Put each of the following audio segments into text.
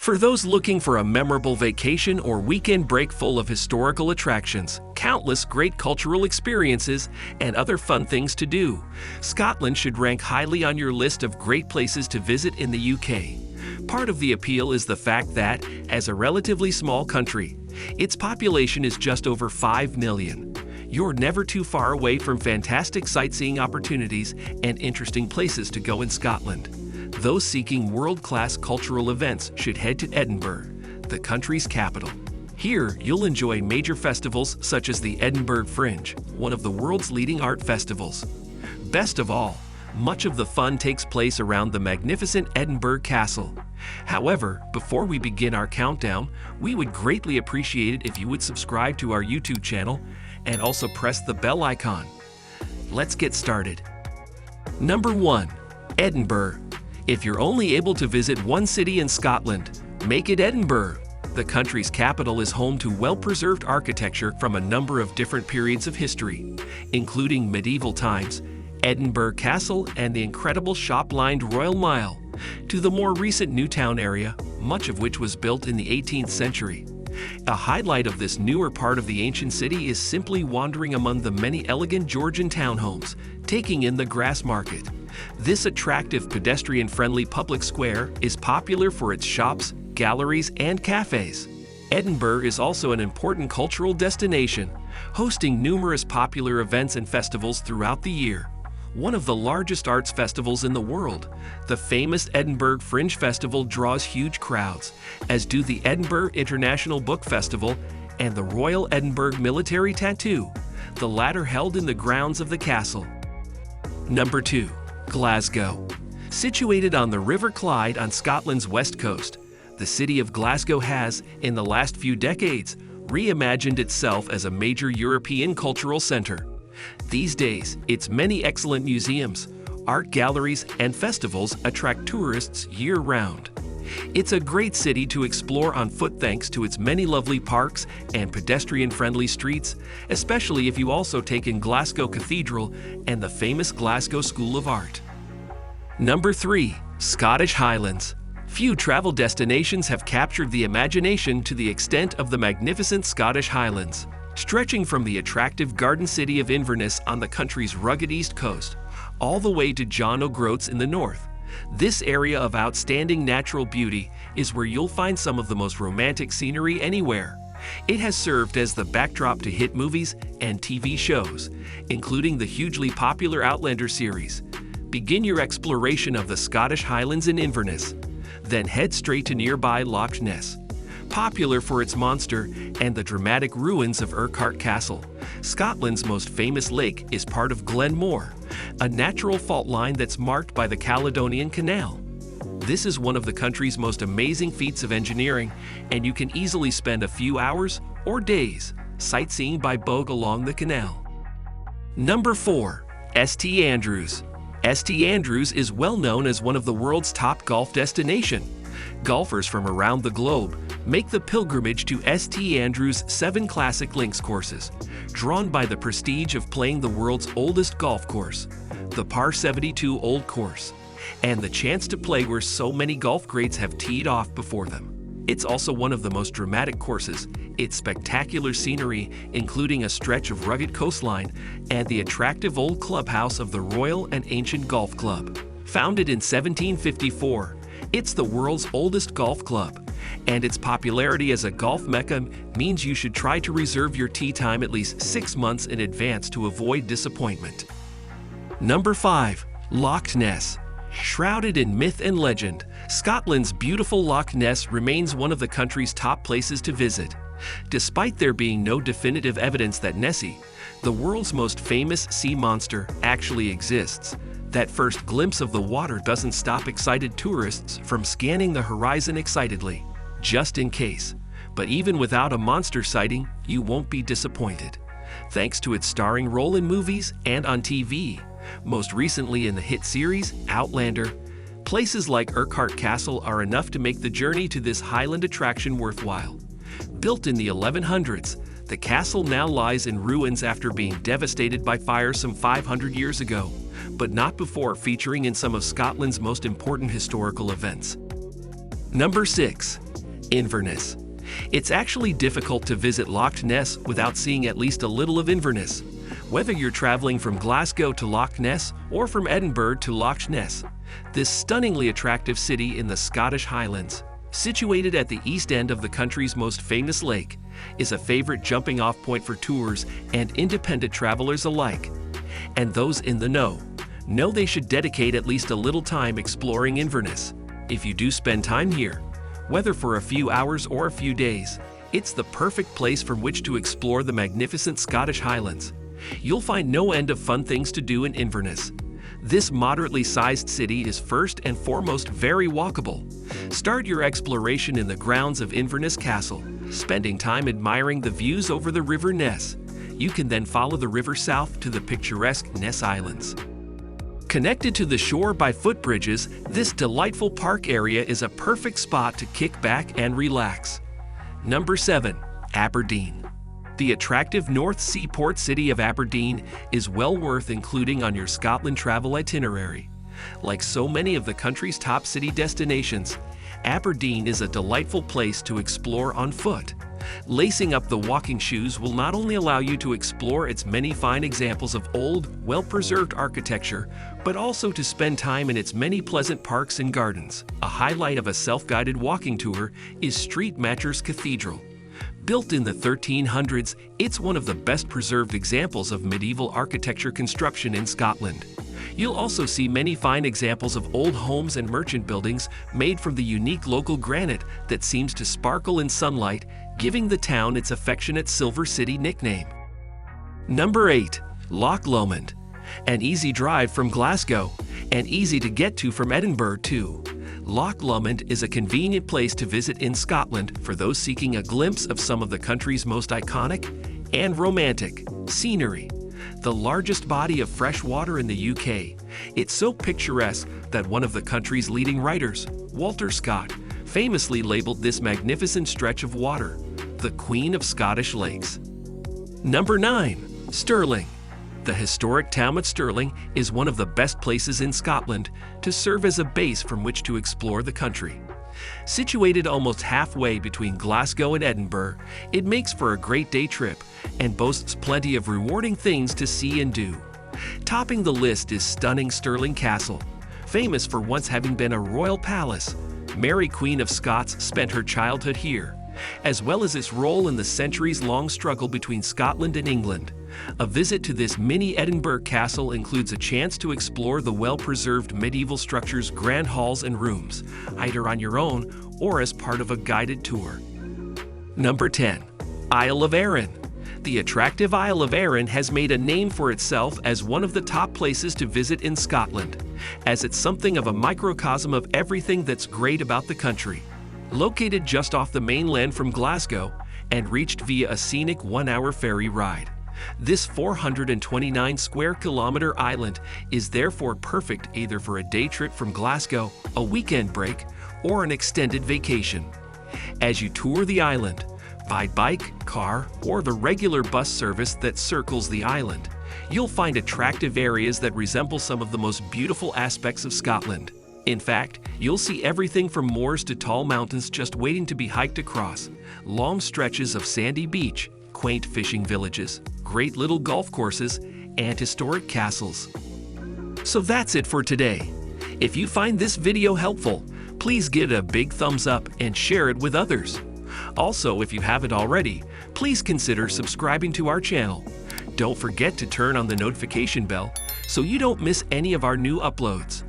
For those looking for a memorable vacation or weekend break full of historical attractions, countless great cultural experiences, and other fun things to do, Scotland should rank highly on your list of great places to visit in the UK. Part of the appeal is the fact that, as a relatively small country, its population is just over 5 million. You're never too far away from fantastic sightseeing opportunities and interesting places to go in Scotland. Those seeking world-class cultural events should head to Edinburgh, the country's capital. Here, you'll enjoy major festivals such as the Edinburgh Fringe, one of the world's leading art festivals. Best of all, much of the fun takes place around the magnificent Edinburgh Castle. However, before we begin our countdown, we would greatly appreciate it if you would subscribe to our YouTube channel and also press the bell icon. Let's get started. Number 1. Edinburgh. If you're only able to visit one city in Scotland, make it Edinburgh. The country's capital is home to well-preserved architecture from a number of different periods of history, including medieval times, Edinburgh Castle, and the incredible shop-lined Royal Mile, to the more recent Newtown area, much of which was built in the 18th century. A highlight of this newer part of the ancient city is simply wandering among the many elegant Georgian townhomes, taking in the grass market. This attractive pedestrian-friendly public square is popular for its shops, galleries, and cafes. Edinburgh is also an important cultural destination, hosting numerous popular events and festivals throughout the year. One of the largest arts festivals in the world, the famous Edinburgh Fringe Festival draws huge crowds, as do the Edinburgh International Book Festival and the Royal Edinburgh Military Tattoo, the latter held in the grounds of the castle. Number 2. Glasgow. Situated on the River Clyde on Scotland's west coast, the city of Glasgow has, in the last few decades, reimagined itself as a major European cultural center. These days, its many excellent museums, art galleries, and festivals attract tourists year-round. It's a great city to explore on foot thanks to its many lovely parks and pedestrian-friendly streets, especially if you also take in Glasgow Cathedral and the famous Glasgow School of Art. Number 3. Scottish Highlands. Few travel destinations have captured the imagination to the extent of the magnificent Scottish Highlands. Stretching from the attractive garden city of Inverness on the country's rugged east coast, all the way to John O'Groats in the north, this area of outstanding natural beauty is where you'll find some of the most romantic scenery anywhere. It has served as the backdrop to hit movies and TV shows, including the hugely popular Outlander series. Begin your exploration of the Scottish Highlands in Inverness, then head straight to nearby Loch Ness. Popular for its monster and the dramatic ruins of Urquhart Castle, Scotland's most famous lake is part of Glenmore, a natural fault line that's marked by the Caledonian Canal. This is one of the country's most amazing feats of engineering, and you can easily spend a few hours or days sightseeing by boat along the canal. Number 4. St Andrews. St Andrews is well known as one of the world's top golf destinations. Golfers from around the globe make the pilgrimage to St Andrews' 7 classic links courses, drawn by the prestige of playing the world's oldest golf course, the Par 72 Old Course, and the chance to play where so many golf greats have teed off before them. It's also one of the most dramatic courses. Its spectacular scenery, including a stretch of rugged coastline and the attractive old clubhouse of the Royal and Ancient Golf Club. Founded in 1754, it's the world's oldest golf club, and its popularity as a golf mecca means you should try to reserve your tee time at least 6 months in advance to avoid disappointment. Number 5. Loch Ness. Shrouded in myth and legend, Scotland's beautiful Loch Ness remains one of the country's top places to visit. Despite there being no definitive evidence that Nessie, the world's most famous sea monster, actually exists, that first glimpse of the water doesn't stop excited tourists from scanning the horizon excitedly, just in case. But even without a monster sighting, you won't be disappointed. Thanks to its starring role in movies and on TV, most recently in the hit series Outlander, places like Urquhart Castle are enough to make the journey to this Highland attraction worthwhile. Built in the 1100s, the castle now lies in ruins after being devastated by fire some 500 years ago, but not before featuring in some of Scotland's most important historical events. Number 6. Inverness. It's actually difficult to visit Loch Ness without seeing at least a little of Inverness. Whether you're traveling from Glasgow to Loch Ness or from Edinburgh to Loch Ness, this stunningly attractive city in the Scottish Highlands, situated at the east end of the country's most famous lake, is a favorite jumping-off point for tours and independent travelers alike. And those in the know they should dedicate at least a little time exploring Inverness. If you do spend time here, whether for a few hours or a few days, it's the perfect place from which to explore the magnificent Scottish Highlands. You'll find no end of fun things to do in Inverness. This moderately sized city is first and foremost very walkable. Start your exploration in the grounds of Inverness Castle, spending time admiring the views over the River Ness. You can then follow the river south to the picturesque Ness Islands. Connected to the shore by footbridges, this delightful park area is a perfect spot to kick back and relax. Number 7. Aberdeen. The attractive North Seaport city of Aberdeen is well worth including on your Scotland travel itinerary. Like so many of the country's top city destinations, Aberdeen is a delightful place to explore on foot. Lacing up the walking shoes will not only allow you to explore its many fine examples of old, well-preserved architecture, but also to spend time in its many pleasant parks and gardens. A highlight of a self-guided walking tour is St. Matcher's Cathedral. Built in the 1300s, it's one of the best preserved examples of medieval architecture construction in Scotland. You'll also see many fine examples of old homes and merchant buildings made from the unique local granite that seems to sparkle in sunlight, giving the town its affectionate Silver City nickname. Number 8. Loch Lomond. An easy drive from Glasgow, and easy to get to from Edinburgh too. Loch Lomond is a convenient place to visit in Scotland for those seeking a glimpse of some of the country's most iconic and romantic scenery. The largest body of fresh water in the UK, it's so picturesque that one of the country's leading writers, Walter Scott, famously labeled this magnificent stretch of water the Queen of Scottish Lakes. Number 9. Stirling. The historic town of Stirling is one of the best places in Scotland to serve as a base from which to explore the country. Situated almost halfway between Glasgow and Edinburgh, it makes for a great day trip and boasts plenty of rewarding things to see and do. Topping the list is stunning Stirling Castle, famous for once having been a royal palace. Mary, Queen of Scots, spent her childhood here, as well as its role in the centuries-long struggle between Scotland and England. A visit to this mini Edinburgh castle includes a chance to explore the well-preserved medieval structure's grand halls and rooms, either on your own or as part of a guided tour. Number 10. Isle of Arran. The attractive Isle of Arran has made a name for itself as one of the top places to visit in Scotland, as it's something of a microcosm of everything that's great about the country. Located just off the mainland from Glasgow and reached via a scenic 1-hour ferry ride, this 429 square kilometer island is therefore perfect either for a day trip from Glasgow, a weekend break, or an extended vacation. As you tour the island, by bike, car, or the regular bus service that circles the island, you'll find attractive areas that resemble some of the most beautiful aspects of Scotland. In fact, you'll see everything from moors to tall mountains just waiting to be hiked across, long stretches of sandy beach, quaint fishing villages, great little golf courses, and historic castles. So that's it for today. If you find this video helpful, please give it a big thumbs up and share it with others. Also, if you haven't already, please consider subscribing to our channel. Don't forget to turn on the notification bell so you don't miss any of our new uploads.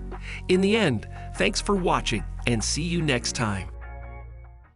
In the end, thanks for watching and see you next time.